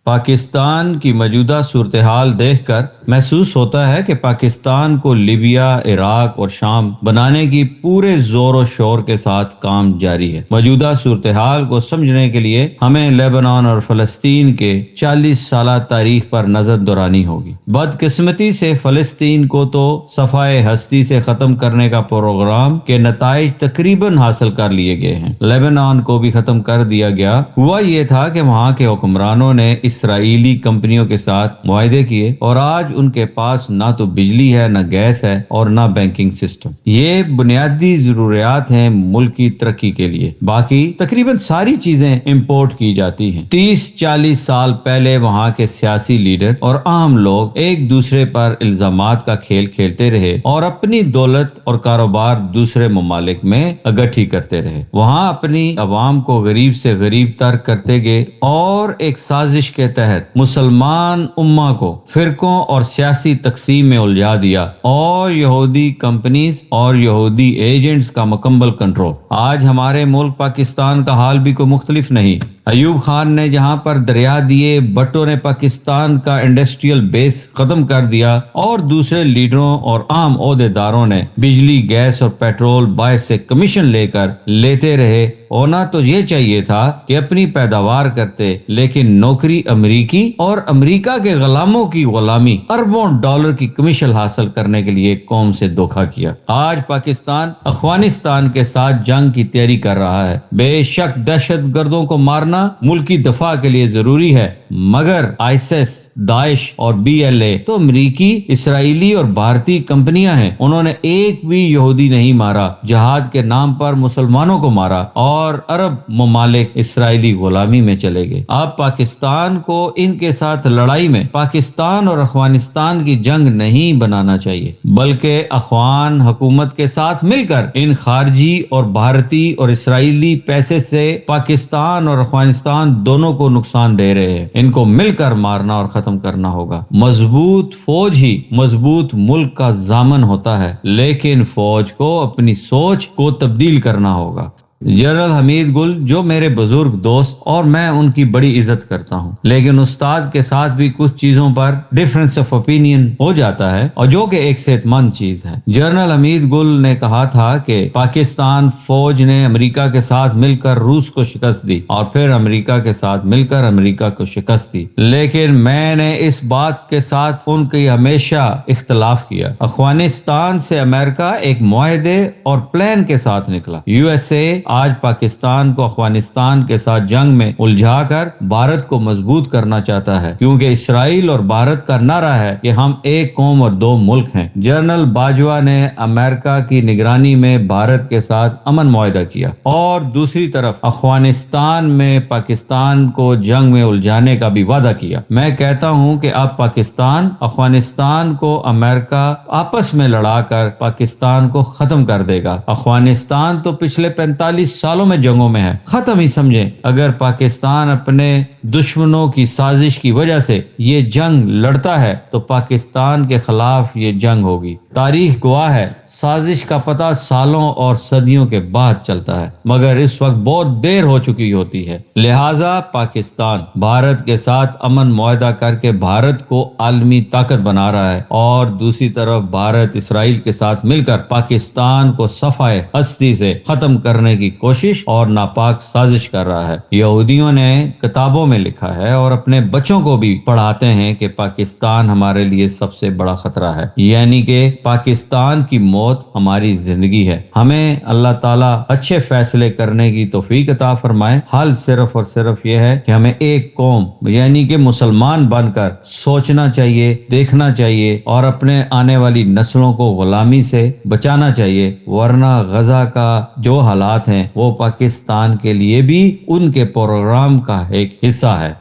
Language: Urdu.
پاکستان کی موجودہ صورتحال دیکھ کر محسوس ہوتا ہے کہ پاکستان کو لیبیا، عراق اور شام بنانے کی پورے زور و شور کے ساتھ کام جاری ہے۔ موجودہ صورتحال کو سمجھنے کے لیے ہمیں لیبنان اور فلسطین کے 40 سالہ تاریخ پر نظر دورانی ہوگی۔ بدقسمتی سے فلسطین کو تو صفائے ہستی سے ختم کرنے کا پروگرام کے نتائج تقریباً حاصل کر لیے گئے ہیں۔ لیبنان کو بھی ختم کر دیا گیا۔ ہوا یہ تھا کہ وہاں کے حکمرانوں نے اسرائیلی کمپنیوں کے ساتھ معاہدے کیے اور آج ان کے پاس نہ تو بجلی ہے، نہ گیس ہے اور نہ بینکنگ سسٹم۔ یہ بنیادی ضروریات ہیں ملک کی ترقی کے لیے۔ باقی تقریباً ساری چیزیں امپورٹ کی جاتی ہیں۔ 30-40 سال پہلے وہاں کے سیاسی لیڈر اور عام لوگ ایک دوسرے پر الزامات کا کھیل کھیلتے رہے اور اپنی دولت اور کاروبار دوسرے ممالک میں اکٹھی کرتے رہے۔ وہاں اپنی عوام کو غریب سے غریب تر کرتے گئے اور ایک سازش کے تحت مسلمان امہ کو فرقوں اور سیاسی تقسیم میں الجھا دیا اور یہودی کمپنیز اور یہودی ایجنٹس کا مکمل کنٹرول۔ آج ہمارے ملک پاکستان کا حال بھی کوئی مختلف نہیں۔ ایوب خان نے جہاں پر دریا دیے، بھٹو نے پاکستان کا انڈسٹریل بیس ختم کر دیا اور دوسرے لیڈروں اور عام عہدیداروں نے بجلی، گیس اور پیٹرول باہر سے کمیشن لے کر لیتے رہے۔ ہونا تو یہ چاہیے تھا کہ اپنی پیداوار کرتے، لیکن نوکری امریکی اور امریکہ کے غلاموں کی غلامی، اربوں ڈالر کی کمیشن حاصل کرنے کے لیے قوم سے دھوکہ کیا۔ آج پاکستان افغانستان کے ساتھ جنگ کی تیاری کر رہا ہے۔ بے شک دہشت گردوں کو مارنا ملکی دفاع کے لیے ضروری ہے، مگر آئیسس، داعش اور BLA تو امریکی، اسرائیلی اور بھارتی کمپنیاں ہیں۔ انہوں نے ایک بھی یہودی نہیں مارا، جہاد کے نام پر مسلمانوں کو مارا اور عرب ممالک اسرائیلی غلامی میں چلے گئے۔ اب پاکستان کو ان کے ساتھ لڑائی میں پاکستان اور افغانستان کی جنگ نہیں بنانا چاہیے، بلکہ افغان حکومت کے ساتھ مل کر ان خارجی اور بھارتی اور اسرائیلی پیسے سے پاکستان اور افغانستان دونوں کو نقصان دے رہے ہیں۔ ان کو مل کر مارنا اور ختم کرنا ہوگا۔ مضبوط فوج ہی مضبوط ملک کا ضامن ہوتا ہے، لیکن فوج کو اپنی سوچ کو تبدیل کرنا ہوگا۔ جنرل حمید گل جو میرے بزرگ دوست اور میں ان کی بڑی عزت کرتا ہوں، لیکن استاد کے ساتھ بھی کچھ چیزوں پر ڈیفرنس آف اوپینین ہو جاتا ہے، اور جو کہ ایک صحت مند چیز ہے۔ جنرل حمید گل نے کہا تھا کہ پاکستان فوج نے امریکہ کے ساتھ مل کر روس کو شکست دی اور پھر امریکہ کے ساتھ مل کر امریکہ کو شکست دی، لیکن میں نے اس بات کے ساتھ ان کی ہمیشہ اختلاف کیا۔ افغانستان سے امریکہ ایک معاہدے اور پلان کے ساتھ نکلا۔ USA آج پاکستان کو افغانستان کے ساتھ جنگ میں الجھا کر بھارت کو مضبوط کرنا چاہتا ہے، کیونکہ اسرائیل اور بھارت کا نعرہ ہے کہ ہم ایک قوم اور دو ملک ہیں۔ جنرل باجوہ نے امریکہ کی نگرانی میں بھارت کے ساتھ امن معاہدہ کیا اور دوسری طرف افغانستان میں پاکستان کو جنگ میں الجھانے کا بھی وعدہ کیا۔ میں کہتا ہوں کہ اب پاکستان افغانستان کو امریکہ آپس میں لڑا کر پاکستان کو ختم کر دے گا۔ افغانستان تو پچھلے 45 سالوں میں جنگوں میں ہے، ختم ہی سمجھیں۔ اگر پاکستان اپنے دشمنوں کی سازش کی وجہ سے یہ جنگ لڑتا ہے تو پاکستان کے خلاف یہ جنگ ہوگی۔ تاریخ گواہ ہے، سازش کا پتہ سالوں اور صدیوں کے بعد چلتا ہے، مگر اس وقت بہت دیر ہو چکی ہوتی ہے۔ لہٰذا پاکستان بھارت کے ساتھ امن معاہدہ کر کے بھارت کو عالمی طاقت بنا رہا ہے، اور دوسری طرف بھارت اسرائیل کے ساتھ مل کر پاکستان کو صفائے ہستی سے ختم کرنے کی کوشش اور ناپاک سازش کر رہا ہے۔ یہودیوں نے کتابوں میں لکھا ہے اور اپنے بچوں کو بھی پڑھاتے ہیں کہ پاکستان ہمارے لیے سب سے بڑا خطرہ ہے، یعنی کہ پاکستان کی موت ہماری زندگی ہے۔ ہمیں اللہ تعالیٰ اچھے فیصلے کرنے کی توفیق عطا فرمائے۔ حل صرف اور صرف یہ ہے کہ ہمیں ایک قوم یعنی کہ مسلمان بن کر سوچنا چاہیے، دیکھنا چاہیے اور اپنے آنے والی نسلوں کو غلامی سے بچانا چاہیے، ورنہ غزہ کا جو حالات ہیں وہ پاکستان کے لیے بھی ان کے پروگرام کا ایک حصہ ہے۔